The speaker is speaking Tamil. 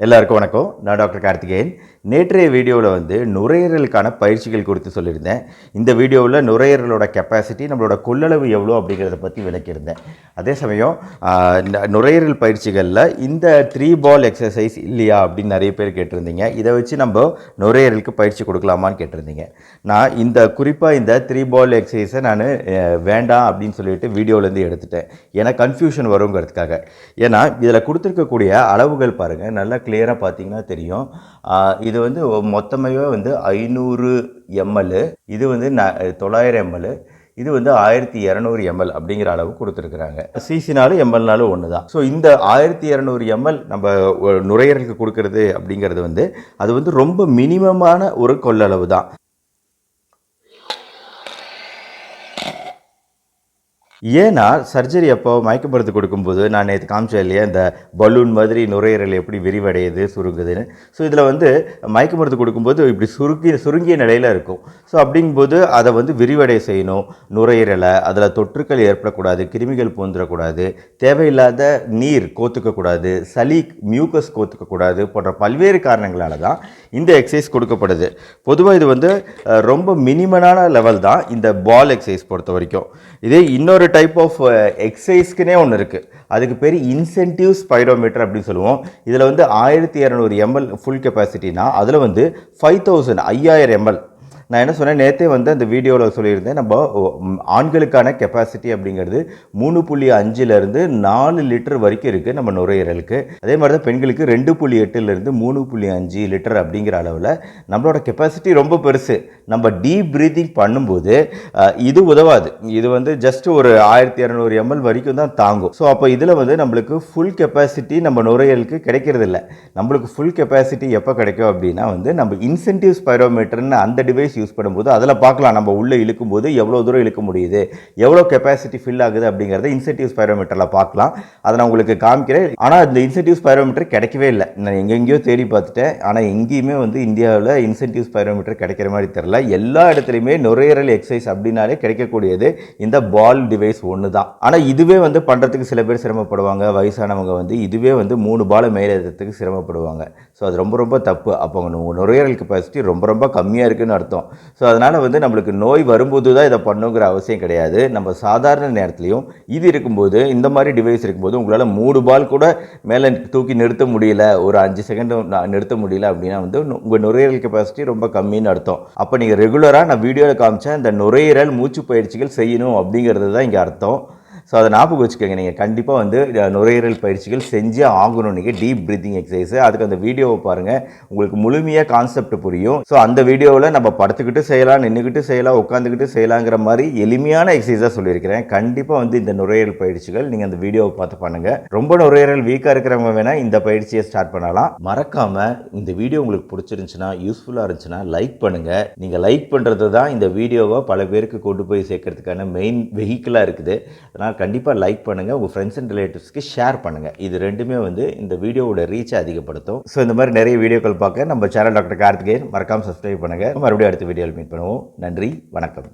எல்லாருக்கும் வணக்கம். நான் டாக்டர் கார்த்திகேயன். நேற்றைய வீடியோவில் நுரையீரலுக்கான பயிற்சிகள் குறித்து சொல்லியிருந்தேன். இந்த வீடியோவில் நுரையீரலோட கெப்பாசிட்டி, நம்மளோட கொள்ளளவு எவ்வளோ அப்படிங்கிறத பற்றி விளக்கியிருந்தேன். அதே சமயம் நுரையீரல் பயிற்சிகளில் இந்த 3 பால் எக்ஸசைஸ் இல்லையா அப்படின்னு நிறைய பேர் கேட்டிருந்தீங்க. இதை வச்சு நம்ம நுரையீரலுக்கு பயிற்சி கொடுக்கலாமான்னு கேட்டிருந்தீங்க. நான் குறிப்பாக இந்த 3 பால் எக்ஸசைஸை நான் வேண்டாம் அப்படின்னு சொல்லிட்டு வீடியோவிலேருந்து எடுத்துட்டேன். ஏன்னா கன்ஃபியூஷன் வருங்கிறதுக்காக. ஏன்னா இதில் கொடுத்துருக்கக்கூடிய அளவுகள் பாருங்கள், நல்லா கிளியராக பார்த்தீங்கன்னா தெரியும். இது மொத்தமாகவே 500 ml, இது 900 ml, இது 1200 ml அப்படிங்கிற அளவு கொடுத்துருக்குறாங்க. சிசினாலும் எம்எல்னாலும் ஒன்று தான். ஸோ இந்த 1200 ml நம்ம நுரையீரலுக்கு கொடுக்கறது அப்படிங்கிறது அது ரொம்ப மினிமமான ஒரு கொள்ளளவு தான். ஏன்னா சர்ஜரி அப்போ மயக்க மருந்து கொடுக்கும்போது நான் நேற்று காமிச்சேன் இல்லையா, இந்த பலூன் மாதிரி நுரையீரல் எப்படி விரிவடையுது சுருங்குதுன்னு. ஸோ இதில் மயக்க மருந்து கொடுக்கும்போது இப்படி சுருங்கிய நிலையில் இருக்கும். ஸோ அப்படிங்கும்போது அதை விரிவடைய செய்யணும் நுரையீரலை. அதில் தொற்றுக்கள் ஏற்படக்கூடாது, கிருமிகள் பூந்துடக்கூடாது, தேவையில்லாத நீர் கோத்துக்கக்கூடாது, சளி மியூக்கஸ் கோத்துக்கக்கூடாது போன்ற பல்வேறு காரணங்களால தான் இந்த எக்ஸசைஸ் கொடுக்கப்படுது. பொதுவாக இது ரொம்ப மினிமமான லெவல் தான் இந்த பால் எக்ஸசைஸ் பொறுத்த வரைக்கும். இதே இன்னொரு டைப் ஆஃப் எக்ஸசைஸ்க்குனே ஒன்று இருக்குது. அதுக்கு பேர் இன்சென்டிவ் ஸ்பைரோமீட்டர் அப்படின்னு சொல்லுவோம். இதில் 1200 ml ஃபுல் கெப்பாசிட்டினா அதில் 5000 ml. நான் என்ன சொன்னேன், நேற்றே அந்த வீடியோவில் சொல்லியிருந்தேன், நம்ம ஆண்களுக்கான கெப்பாசிட்டி அப்படிங்கிறது 3.5லேருந்து 4 லிட்டர் வரைக்கும் இருக்குது நம்ம நுரையீரலுக்கு. அதே மாதிரி தான் பெண்களுக்கு 2.8லேருந்து 3.5 லிட்டர் அப்படிங்கிற அளவில் நம்மளோட கெப்பாசிட்டி ரொம்ப பெருசு. நம்ம டீப் ப்ரீத்திங் பண்ணும்போது இது உதவாது. இது ஜஸ்ட் ஒரு 1200 ml வரைக்கும் தான் தாங்கும். ஸோ அப்போ இதில் நம்மளுக்கு ஃபுல் கெப்பாசிட்டி நம்ம நுரையீரலுக்கு கிடைக்கிறது இல்லை. நம்மளுக்கு ஃபுல் கெப்பாசிட்டி எப்போ கிடைக்கும் அப்படின்னா நம்ம இன்சென்டிவ் ஸ்பைரோமீட்டர்னு அந்த டிவைஸ் யூஸ் பண்ணும்போது அதில் பார்க்கலாம், நம்ம உள்ளே இழுக்கும்போது எவ்வளோ தூரம் இழுக்க முடியுது, எவ்வளோ கெப்பாசிட்டி ஃபில் ஆகுது அப்படிங்கிறத இன்சென்டிவ் ஸ்பைரோமீட்டரில் பார்க்கலாம். அதை நான் உங்களுக்கு காமிக்கிறேன். ஆனால் இந்த இன்சென்டிவ் ஸ்பைரோமீட்டர் கிடைக்கவே இல்லை. நான் எங்கெங்கேயோ தேடி பார்த்துட்டேன். ஆனால் எங்கேயுமே இந்தியாவில் இன்சென்டிவ் ஸ்பைரோமீட்டர் கிடைக்கிற மாதிரி தெரியல. எல்லா இடத்துலையுமே நுரையீரல் எக்ஸசைஸ் அப்படின்னாலே கிடைக்கக்கூடியது இந்த பால் டிவைஸ் ஒன்று தான். ஆனால் இதுவே பண்ணுறதுக்கு சில பேர் சிரமப்படுவாங்க. வயசானவங்க இதுவே 3 பாலை மேலே ஏற்றுறதுக்கு சிரமப்படுவாங்க. ஸோ அது ரொம்ப ரொம்ப தப்பு. அப்போ நுரையீரல் கெப்பாசிட்டி ரொம்ப ரொம்ப கம்மியாக இருக்குதுன்னு அர்த்தம். ஸோ அதனால் நம்மளுக்கு நோய் வரும்போது தான் இதை பண்ணுங்கிற அவசியம் கிடையாது. நம்ம சாதாரண நேரத்துலையும் இது இருக்கும்போது, இந்த மாதிரி டிவைஸ் இருக்கும்போது உங்களால் 3 பால் கூட மேலே தூக்கி நிறுத்த முடியல, ஒரு 5 செகண்ட் நிறுத்த முடியல அப்படின்னா உங்கள் நுரையீரல் கெப்பாசிட்டி ரொம்ப கம்மின்னு அர்த்தம். அப்போ நீங்கள் ரெகுலராக நான் வீடியோவில் காமிச்சேன் இந்த நுரையீரல் மூச்சு பயிற்சிகள் செய்யணும் அப்படிங்கிறது தான் இங்கே அர்த்தம். ஸோ அதை ஞாபகம் வச்சுக்கோங்க. நீங்கள் கண்டிப்பாக நுரையீரல் பயிற்சிகள் செஞ்சே ஆகணும். நீங்கள் டீப் ப்ரீத்திங் எக்ஸசைஸ், அதுக்கு அந்த வீடியோவை பாருங்கள், உங்களுக்கு முழுமையாக கான்செப்ட் புரியும். ஸோ அந்த வீடியோவில் நம்ம படுத்துக்கிட்டு செய்யலாம், நின்றுக்கிட்டு செய்யலாம், உட்காந்துக்கிட்டு செய்யலாங்கிற மாதிரி எளிமையான எக்ஸசைஸாக சொல்லியிருக்கிறேன். கண்டிப்பாக இந்த நுரையீரல் பயிற்சிகள் நீங்கள் அந்த வீடியோவை பார்த்து பண்ணுங்கள். ரொம்ப நுரையீரல் வீக்காக இருக்கிறவங்க வேணால் இந்த பயிற்சியை ஸ்டார்ட் பண்ணலாம். மறக்காமல் இந்த வீடியோ உங்களுக்கு பிடிச்சிருந்துச்சுன்னா, யூஸ்ஃபுல்லாக இருந்துச்சுன்னா லைக் பண்ணுங்கள். நீங்கள் லைக் பண்ணுறது தான் இந்த வீடியோவை பல பேருக்கு கொண்டு போய் சேர்க்கறதுக்கான மெயின் வெஹிக்கிளாக இருக்குது. அதனால் கண்டிப்பாக லைக் பண்ணுங்கள், உங்கள் ஃப்ரெண்ட்ஸ் அண்ட் ரிலேட்டிவ்ஸ்க்கு ஷேர் பண்ணுங்கள். இது ரெண்டுமே இந்த வீடியோவோட ரீச்சை அதிகப்படுத்தும். ஸோ இந்த மாதிரி நிறைய வீடியோக்கள் பார்க்க நம்ம சேனல் டாக்டர் கார்த்திகேயன் மறக்காமல் சப்ஸ்கிரைப் பண்ணுங்கள். மறுபடியும் அடுத்த வீடியோவில் மீட் பண்ணுவோம். நன்றி, வணக்கம்.